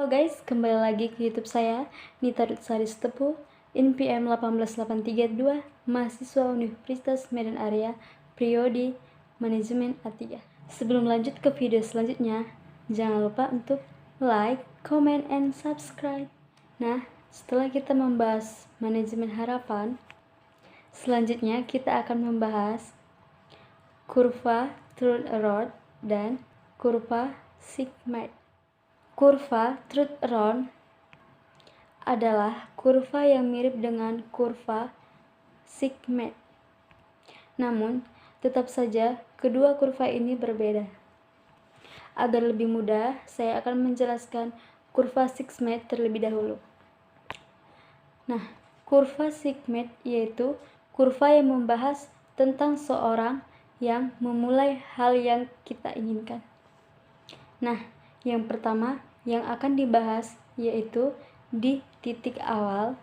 Halo guys, kembali lagi ke YouTube saya, Nita Dutsari Sitepu, NPM 18832, mahasiswa Universitas Medan Area, Prodi Manajemen A3. Sebelum lanjut ke video selanjutnya, jangan lupa untuk like, comment, and subscribe. Nah, setelah kita membahas manajemen harapan, selanjutnya kita akan membahas kurva truth error dan kurva sigmoid. Kurva truth error adalah kurva yang mirip dengan kurva sigmoid. Namun, tetap saja kedua kurva ini berbeda. Agar lebih mudah, saya akan menjelaskan kurva sigmoid terlebih dahulu. Nah, kurva sigmoid yaitu kurva yang membahas tentang seorang yang memulai hal yang kita inginkan. Nah, yang pertama yang akan dibahas yaitu di titik awal,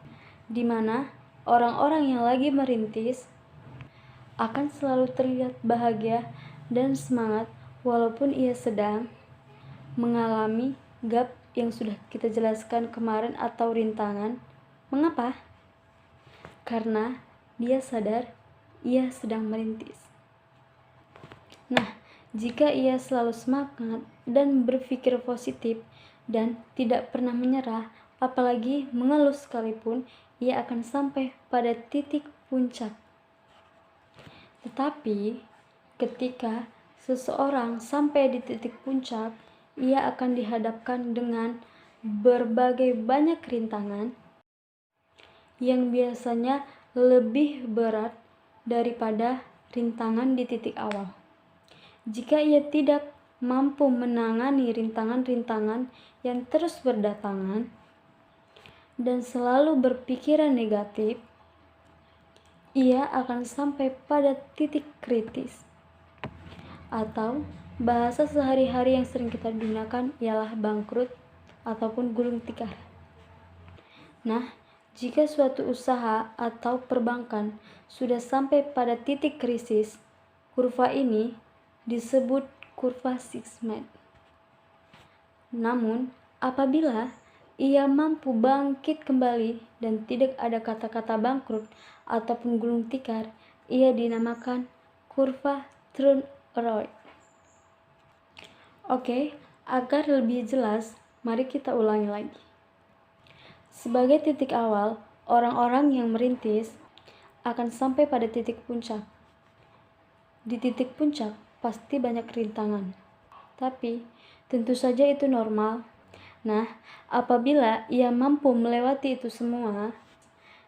di mana orang-orang yang lagi merintis akan selalu terlihat bahagia dan semangat walaupun ia sedang mengalami gap yang sudah kita jelaskan kemarin atau rintangan. Mengapa? Karena dia sadar ia sedang merintis. Nah, jika ia selalu semangat dan berpikir positif dan tidak pernah menyerah, apalagi mengeluh sekalipun, ia akan sampai pada titik puncak. Tetapi, ketika seseorang sampai di titik puncak, ia akan dihadapkan dengan berbagai banyak rintangan yang biasanya lebih berat daripada rintangan di titik awal. Jika ia tidak mampu menangani rintangan-rintangan yang terus berdatangan dan selalu berpikiran negatif, ia akan sampai pada titik kritis. Atau bahasa sehari-hari yang sering kita gunakan ialah bangkrut ataupun gulung tikar. Nah, jika suatu usaha atau perbankan sudah sampai pada titik krisis, kurva ini disebut kurva sigmoid. Namun, apabila ia mampu bangkit kembali dan tidak ada kata-kata bangkrut ataupun gulung tikar, ia dinamakan kurva truth error. Oke, agar lebih jelas, mari kita ulangi lagi. Sebagai titik awal, orang-orang yang merintis akan sampai pada titik puncak. Di titik puncak pasti banyak rintangan, tapi tentu saja itu normal. Nah, apabila ia mampu melewati itu semua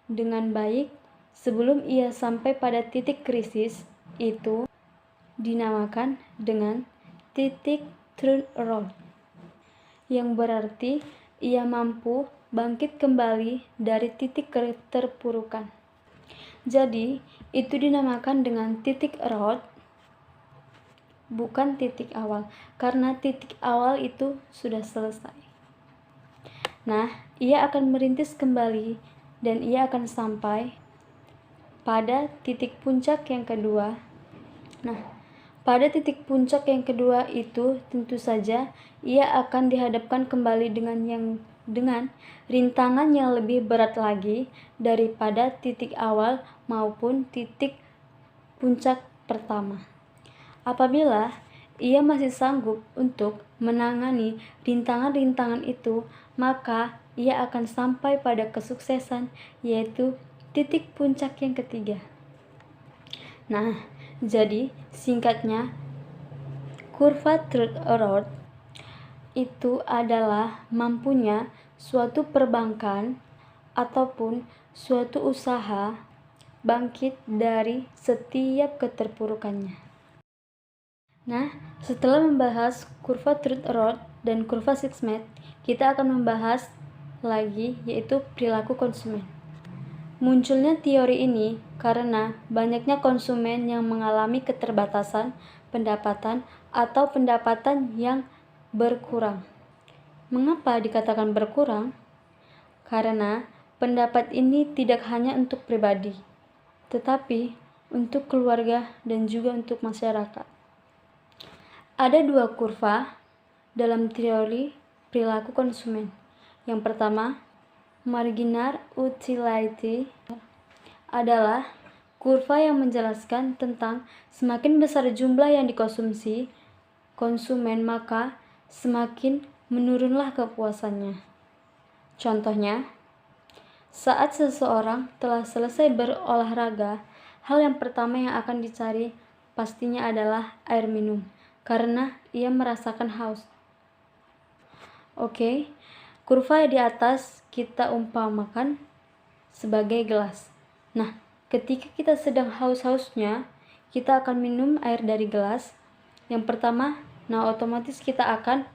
dengan baik sebelum ia sampai pada titik krisis, itu dinamakan dengan titik truth error, yang berarti ia mampu bangkit kembali dari titik keterpurukan. Jadi, itu dinamakan dengan titik error, bukan titik awal, karena titik awal itu sudah selesai. Nah, ia akan merintis kembali dan ia akan sampai pada titik puncak yang kedua. Nah, pada titik puncak yang kedua itu tentu saja ia akan dihadapkan kembali dengan rintangan yang lebih berat lagi daripada titik awal maupun titik puncak pertama. Apabila ia masih sanggup untuk menangani rintangan-rintangan itu, maka ia akan sampai pada kesuksesan, yaitu titik puncak yang ketiga. Nah, jadi singkatnya, kurva truth error itu adalah mampunya suatu perbankan ataupun suatu usaha bangkit dari setiap keterpurukannya. Nah, setelah membahas kurva truth error dan kurva sigmoid, kita akan membahas lagi yaitu perilaku konsumen. Munculnya teori ini karena banyaknya konsumen yang mengalami keterbatasan pendapatan atau pendapatan yang berkurang. Mengapa dikatakan berkurang? Karena pendapat ini tidak hanya untuk pribadi, tetapi untuk keluarga dan juga untuk masyarakat. Ada dua kurva dalam teori perilaku konsumen, Yang pertama, marginal utility adalah kurva yang menjelaskan tentang semakin besar jumlah yang dikonsumsi konsumen, maka semakin menurunlah kepuasannya. Contohnya, saat seseorang telah selesai berolahraga, hal yang pertama yang akan dicari pastinya adalah air minum, karena ia merasakan haus. Oke, kurva di atas kita umpamakan sebagai gelas. Nah, ketika kita sedang haus-hausnya, kita akan minum air dari gelas. Yang pertama, otomatis kita akan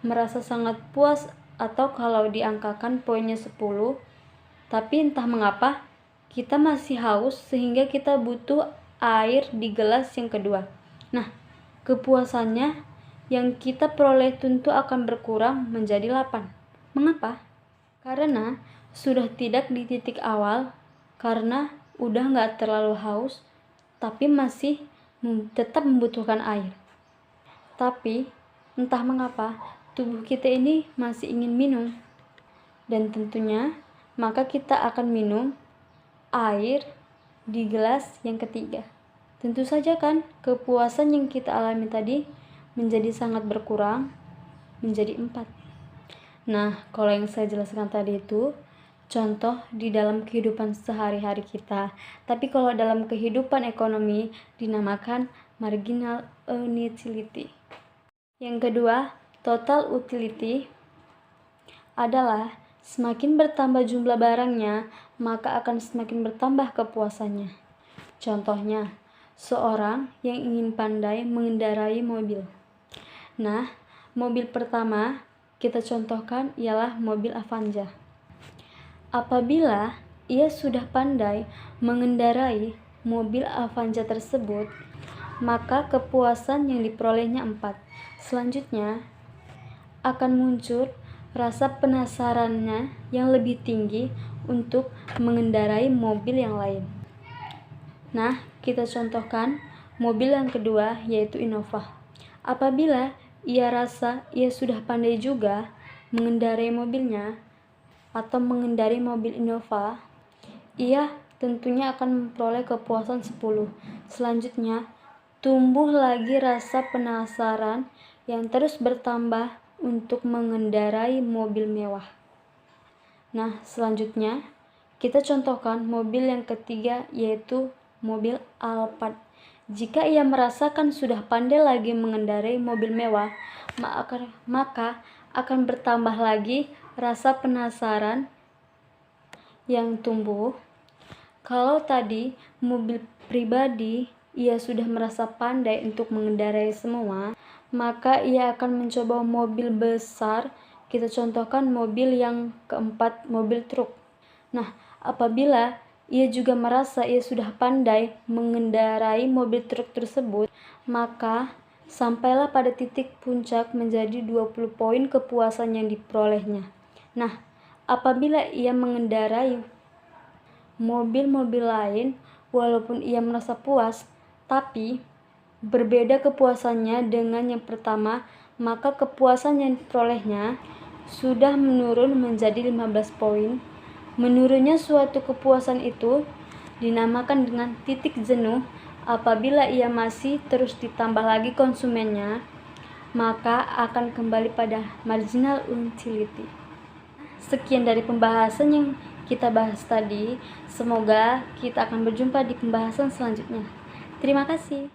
merasa sangat puas, atau kalau diangkakan poinnya 10, tapi entah mengapa kita masih haus sehingga kita butuh air di gelas yang kedua. Nah, kepuasannya yang kita peroleh tentu akan berkurang menjadi 8. Mengapa? Karena sudah tidak di titik awal, karena udah nggak terlalu haus, tapi masih tetap membutuhkan air. Tapi entah mengapa tubuh kita ini masih ingin minum, dan tentunya maka kita akan minum air di gelas yang ketiga. Tentu saja kan kepuasan yang kita alami tadi menjadi sangat berkurang menjadi 4. Nah, kalau yang saya jelaskan tadi itu contoh di dalam kehidupan sehari-hari kita. Tapi kalau dalam kehidupan ekonomi dinamakan marginal utility. Yang kedua, total utility adalah semakin bertambah jumlah barangnya, maka akan semakin bertambah kepuasannya. Contohnya, seorang yang ingin pandai mengendarai mobil. Nah, mobil pertama kita contohkan ialah mobil Avanza. Apabila ia sudah pandai mengendarai mobil Avanza tersebut, maka kepuasan yang diperolehnya 4. Selanjutnya, akan muncul rasa penasarannya yang lebih tinggi untuk mengendarai mobil yang lain. Nah, kita contohkan mobil yang kedua yaitu Innova. Apabila ia rasa ia sudah pandai juga mengendarai mobilnya atau mengendarai mobil Innova, ia tentunya akan memperoleh kepuasan 10. Selanjutnya, tumbuh lagi rasa penasaran yang terus bertambah untuk mengendarai mobil mewah. Nah, selanjutnya kita contohkan mobil yang ketiga yaitu mobil Alphard. Jika ia merasakan sudah pandai lagi mengendarai mobil mewah, maka akan bertambah lagi rasa penasaran yang tumbuh. Kalau tadi mobil pribadi ia sudah merasa pandai untuk mengendarai semua, maka ia akan mencoba mobil besar. Kita contohkan mobil yang keempat, mobil truk. Nah, apabila ia juga merasa ia sudah pandai mengendarai mobil truk tersebut, maka sampailah pada titik puncak menjadi 20 poin kepuasan yang diperolehnya. Nah, apabila ia mengendarai mobil-mobil lain, walaupun ia merasa puas, tapi berbeda kepuasannya dengan yang pertama, maka kepuasan yang diperolehnya sudah menurun menjadi 15 poin. Menurunnya suatu kepuasan itu dinamakan dengan titik jenuh. Apabila ia masih terus ditambah lagi konsumennya, maka akan kembali pada marginal utility. Sekian dari pembahasan yang kita bahas tadi. Semoga kita akan berjumpa di pembahasan selanjutnya. Terima kasih.